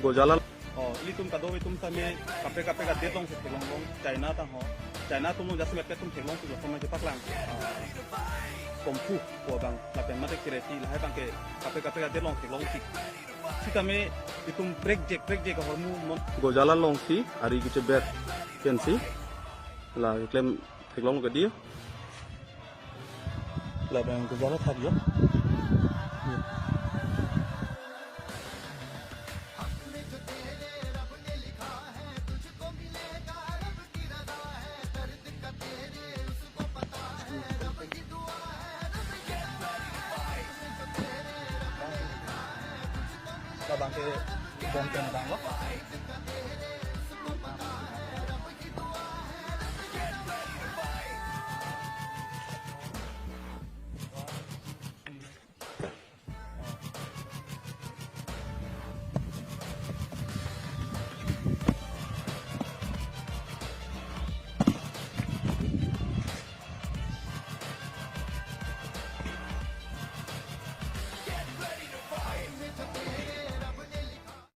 Gojala. Oh, litum kado itum same kape ka detlong se telong long China ta ho. China tum jas me petum telong tu sama je paklang. Kompu ko bang la pen mate kireti la bang ke kape ka detlong telong si. Si kame itum break je ka hormu non Gojala long si ari kiche ber ken si la klem telong ke dia la bang gojala thab yo. La bang ke bong ken bang lo.